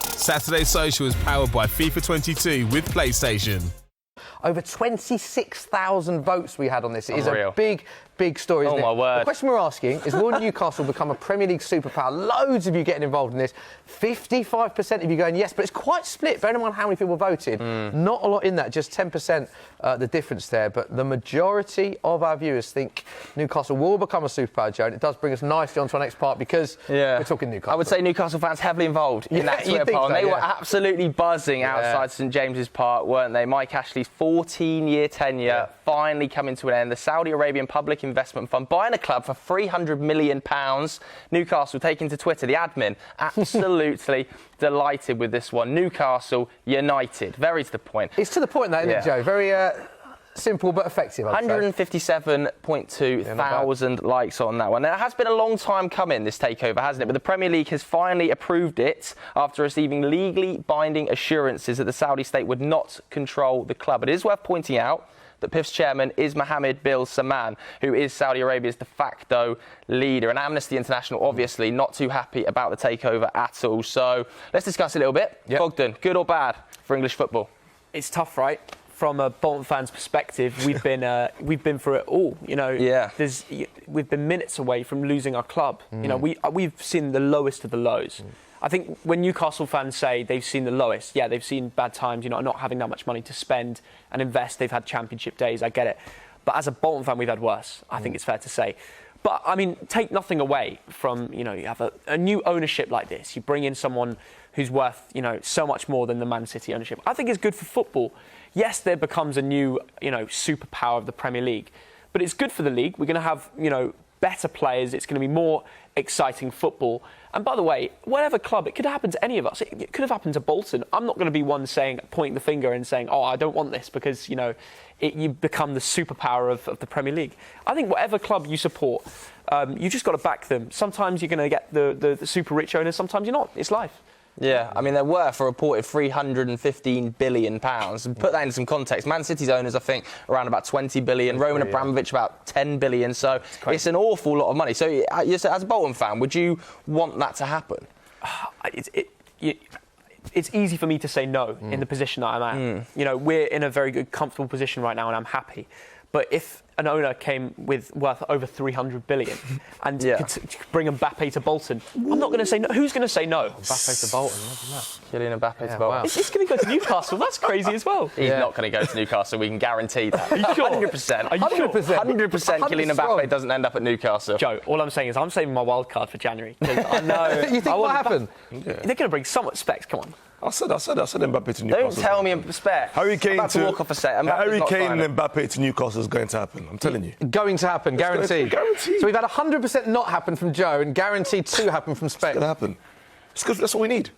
Saturday Social is powered by FIFA 22 with PlayStation. Over 26,000 votes we had on this. It is Unreal. a big story, isn't it? Oh, my word. The question we're asking is, will Newcastle become a Premier League superpower? Loads of you getting involved in this. 55% of you going yes, but it's quite split. Bear in mind how many people voted. Not a lot in that, just 10% the difference there. But the majority of our viewers think Newcastle will become a superpower, Joe. And it does bring us nicely onto our next part because we're talking Newcastle. I would say Newcastle fans heavily involved in that Twitter poll. They were absolutely buzzing outside St James's Park, weren't they? Mike Ashley's 14-year tenure finally coming to an end. The Saudi Arabian Public Investment Fund buying a club for £300 million. Newcastle taking to Twitter, the admin, absolutely delighted with this one. Newcastle United, very to the point. It's to the point, that, isn't it, Joe? Very simple but effective, I'd say. 157.2 thousand likes on that one. Now, it has been a long time coming, this takeover, hasn't it? But the Premier League has finally approved it after receiving legally binding assurances that the Saudi state would not control the club. It is worth pointing out that PIF's chairman is Mohammed bin Salman, who is Saudi Arabia's de facto leader. And Amnesty International, obviously, not too happy about the takeover at all. So let's discuss it a little bit. Thogden, good or bad for English football? It's tough, right? From a Bolton fan's perspective, we've been through it all. You know, we've been minutes away from losing our club. You know, we've seen the lowest of the lows. I think when Newcastle fans say they've seen the lowest, they've seen bad times, you know, not having that much money to spend and invest. They've had championship days, I get it. But as a Bolton fan, we've had worse, I think it's fair to say. But, I mean, take nothing away from, you know, you have a new ownership like this. You bring in someone who's worth, you know, so much more than the Man City ownership. I think it's good for football. Yes, there becomes a new, you know, superpower of the Premier League. But it's good for the league. We're going to have, you know, better players. It's going to be more exciting football. And by the way, whatever club, it could happen to any of us. It could have happened to Bolton. I'm not going to be one pointing the finger and saying, oh, I don't want this because, you know, you become the superpower of the Premier League. I think whatever club you support, you just got to back them. Sometimes you're going to get the super rich owners, sometimes you're not. It's life. Yeah, I mean, they're worth a reported £315 billion. And put that in some context, Man City's owners, I think, around about 20 billion, Roman Abramovich about 10 billion. So it's an awful lot of money. So as a Bolton fan, would you want that to happen? It's easy for me to say no in the position that I'm at. You know, we're in a very good, comfortable position right now, and I'm happy. But if an owner came with worth over 300 billion and could bring Mbappe to Bolton, I'm not going to say no. Who's going to say no? Mbappe to Bolton, wasn't that? Kylian Mbappe to Bolton. Wow. He's going to go to Newcastle. That's crazy as well. He's not going to go to Newcastle. We can guarantee that. Are you sure? 100%. Are you sure? 100% Kylian Mbappe doesn't end up at Newcastle. Joe, all I'm saying is I'm saving my wild card for January. I know. You think what happened? They're going to bring someone Specs. Come on. I said Mbappe to Newcastle. Don't tell me Specs. Harry Kane to walk off a set. Harry Kane and Mbappe to Newcastle is going to happen. I'm telling you. Going to happen, guaranteed. Guaranteed. So we've had 100% not happen from Joe and guaranteed to happen from Specs. It's going to happen. It's good. That's what we need.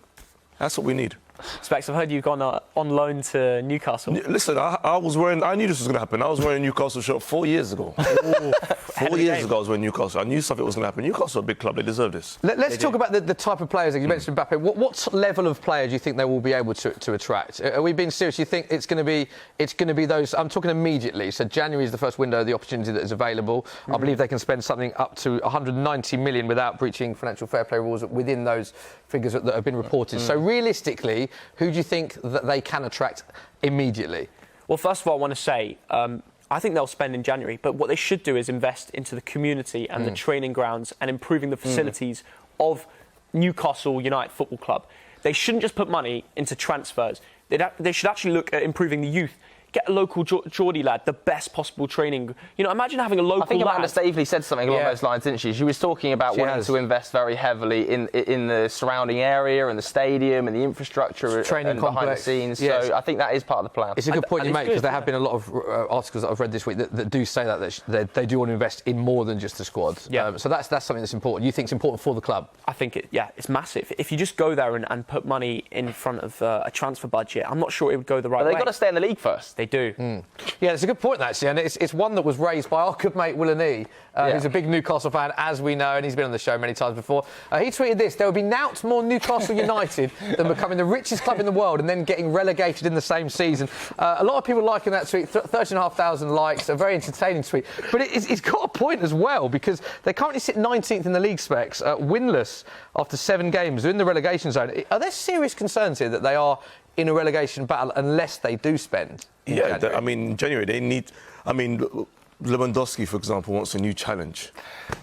That's what we need. Specs, I've heard you've gone on loan to Newcastle. Listen, I knew this was going to happen. I was wearing a Newcastle shirt 4 years ago. 4 years ago I was wearing Newcastle. I knew something was going to happen. Newcastle are a big club. They deserve this. Let's talk about the type of players. You mentioned Mbappe. What level of player do you think they will be able to attract? Are we being serious? You think it's going to be those? I'm talking immediately. So January is the first window of the opportunity that is available. I believe they can spend something up to 190 million without breaching financial fair play rules within those figures that have been reported. So realistically, who do you think that they can attract immediately? Well, first of all, I want to say I think they'll spend in January, but what they should do is invest into the community and the training grounds and improving the facilities of Newcastle United Football Club. They shouldn't just put money into transfers. They should actually look at improving the youth. Get a local Geordie lad the best possible training. You know, imagine having a local lad. I think Amanda Staveley said something along those lines, didn't she? She was talking about wanting to invest very heavily in the surrounding area and the stadium and the infrastructure training and complex. behind the scenes. Yes. So I think that is part of the plan. It's a good point you make, because there have been a lot of articles that I've read this week that do say that they do want to invest in more than just the squad. Yeah. So that's something that's important. You think it's important for the club? I think it's massive. If you just go there and put money in front of a transfer budget, I'm not sure it would go the right way. But they've got to stay in the league first. They do. Yeah, it's a good point, actually, and it's one that was raised by our good mate Will Nee, who's a big Newcastle fan, as we know, and he's been on the show many times before. He tweeted this: there will be nought more Newcastle United than becoming the richest club in the world and then getting relegated in the same season. A lot of people liking that tweet, 13,500 likes, a very entertaining tweet. But it's got a point as well, because they currently sit 19th in the league specs, winless after 7 games. They're in the relegation zone. Are there serious concerns here that they are in a relegation battle unless they do spend? Yeah, in January they need. Lewandowski, for example, wants a new challenge.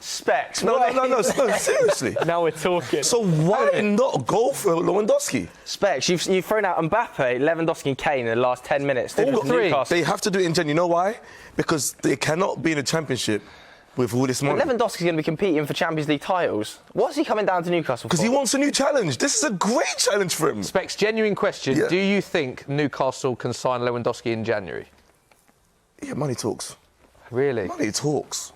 Specs. No, seriously. Now we're talking. So why not go for Lewandowski? Specs. You've thrown out Mbappe, Lewandowski, and Kane in the last 10 minutes. All 3. They have to do it in January. You know why? Because they cannot be in a championship with all this money. Lewandowski's going to be competing for Champions League titles. What's he coming down to Newcastle for? Because he wants a new challenge. This is a great challenge for him. Specs, genuine question. Yeah. Do you think Newcastle can sign Lewandowski in January? Yeah, money talks. Really? Money talks.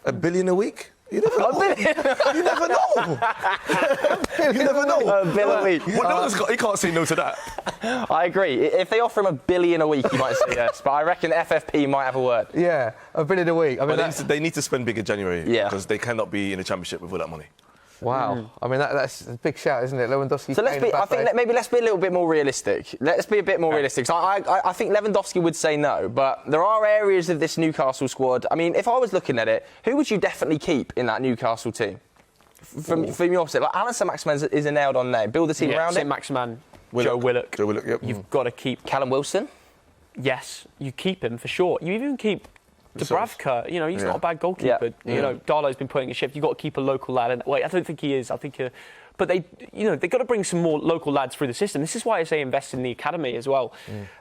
$1 billion a week? You never know. You never know. You never know. $1 billion a week. He can't say no to that. I agree. If they offer him $1 billion a week, he might say yes. But I reckon FFP might have a word. Yeah, $1 billion a week. I mean, they need to spend big in January. Yeah. Because they cannot be in a championship with all that money. Wow. I mean, that's a big shout, isn't it? Lewandowski. So let's be a little bit more realistic. Let's be a bit more realistic. So I think Lewandowski would say no, but there are areas of this Newcastle squad. I mean, if I was looking at it, who would you definitely keep in that Newcastle team? From your side, like Alan Saint-Maximin is a nailed-on name. Build the team around it. Saint-Maximin, Joe Willock. Yep. You've got to keep Callum Wilson. Yes, you keep him for sure. You even keep Dubravka, he's not a bad goalkeeper. Darlow's been putting a shift. You've got to keep a local lad in. Wait, I don't think he is. I think, but they've got to bring some more local lads through the system. This is why I say invest in the academy as well.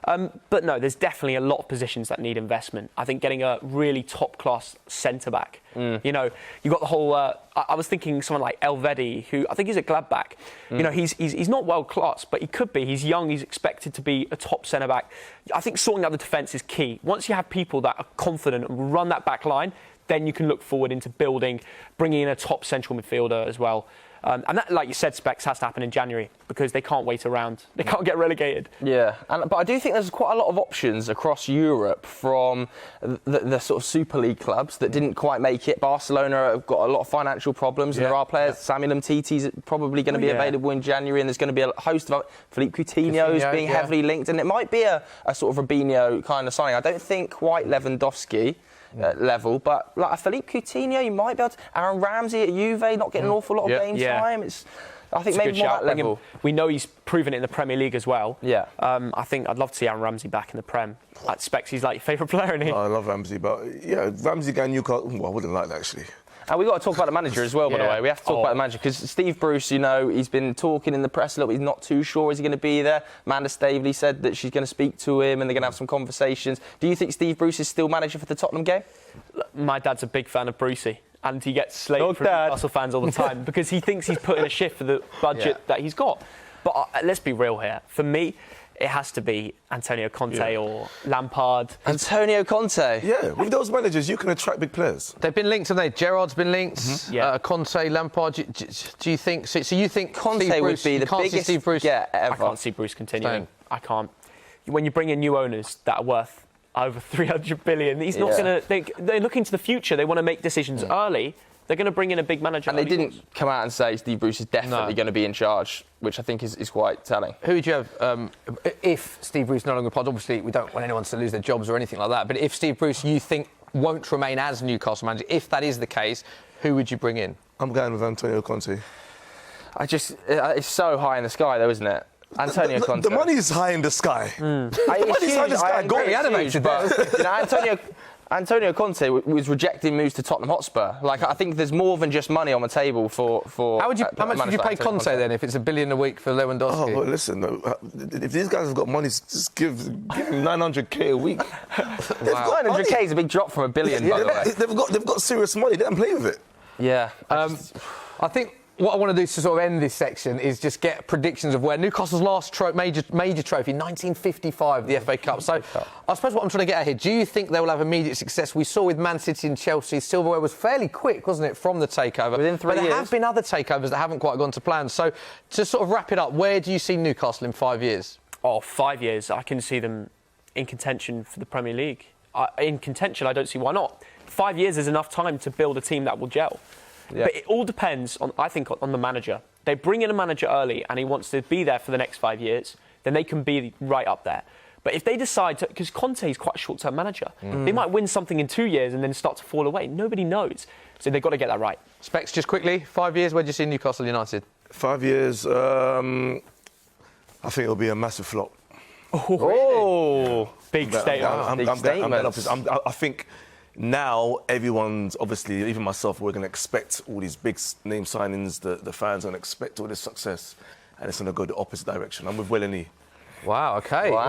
But no, there's definitely a lot of positions that need investment. I think getting a really top-class centre-back. You've got the whole... I was thinking someone like Elvedi, who I think is at Gladbach. He's not world-class, but he could be. He's young. He's expected to be a top centre-back. I think sorting out the defence is key. Once you have people that are confident and run that back line, then you can look forward into bringing in a top central midfielder as well. And that, like you said, Specs, has to happen in January because they can't wait around. They can't get relegated. Yeah, but I do think there's quite a lot of options across Europe from the sort of Super League clubs that didn't quite make it. Barcelona have got a lot of financial problems, and there are players. Samuel Umtiti's probably going to be available in January, and there's going to be a host of Philippe Coutinho's being heavily linked, and it might be a sort of Robinho kind of signing. I don't think quite Lewandowski level, but like a Philippe Coutinho, you might be able to. Aaron Ramsey at Juve, not getting an awful lot of game time. I think maybe more that level. We know he's proven it in the Premier League as well. Yeah. I think I'd love to see Aaron Ramsey back in the Prem. Like Specs, he's like your favourite player, isn't he? I love Ramsey, but Ramsey going Newcastle. Well, I wouldn't like that actually. And we've got to talk about the manager as well, by the way. We have to talk about the manager because Steve Bruce, he's been talking in the press a little bit. He's not too sure is he going to be there. Amanda Staveley said that she's going to speak to him and they're going to have some conversations. Do you think Steve Bruce is still manager for the Tottenham game? My dad's a big fan of Brucey. And he gets slaved from Newcastle fans all the time because he thinks he's put in a shift for the budget that he's got. But let's be real here. For me, it has to be Antonio Conte or Lampard. Antonio Conte? Yeah, with those managers, you can attract big players. They've been linked, haven't they? Gerrard's been linked. Conte, Lampard. Do you think... So you think Conte would be the biggest get ever? I can't see Bruce continuing. I can't. When you bring in new owners that are worth over 300 billion, he's not going to... They're looking to the future. They want to make decisions early. They're going to bring in a big manager. And they didn't come out and say Steve Bruce is definitely going to be in charge, which I think is quite telling. Who would you have if Steve Bruce no longer pod? Obviously, we don't want anyone to lose their jobs or anything like that. But if Steve Bruce, you think, won't remain as Newcastle manager, if that is the case, who would you bring in? I'm going with Antonio Conte. It's so high in the sky, though, isn't it? Antonio Conte. The money's high in the sky. The money's high in the sky. Got me animated, but Antonio Conte was rejecting moves to Tottenham Hotspur. Like, I think there's more than just money on the table for how much would you pay Conte then if it's $1 billion a week for Lewandowski? Oh, well, listen, if these guys have got money, just give him 900k a week. 900k is a big drop from $1 billion, by the way. They've got serious money. They don't play with it. Yeah. I think what I want to do to sort of end this section is just get predictions of where Newcastle's last major trophy, 1955, the FA Cup. So I suppose what I'm trying to get at here, do you think they will have immediate success? We saw with Man City and Chelsea, silverware was fairly quick, wasn't it, from the takeover? Within 3 years. But there have been other takeovers that haven't quite gone to plan. So to sort of wrap it up, where do you see Newcastle in 5 years? 5 years. I can see them in contention for the Premier League. In contention, I don't see why not. 5 years is enough time to build a team that will gel. Yeah. But it all depends, I think, on the manager. They bring in a manager early and he wants to be there for the next 5 years, then they can be right up there. But if they decide to, because Conte is quite a short-term manager, they might win something in 2 years and then start to fall away. Nobody knows. So they've got to get that right. Specs, just quickly, 5 years, where do you see Newcastle United? 5 years, I think it'll be a massive flop. Oh, big statement. I think now everyone's, obviously, even myself, we're going to expect all these big name signings, the fans are going to expect all this success, and it's going to go the opposite direction. I'm with Will and E. Wow, OK. Wow.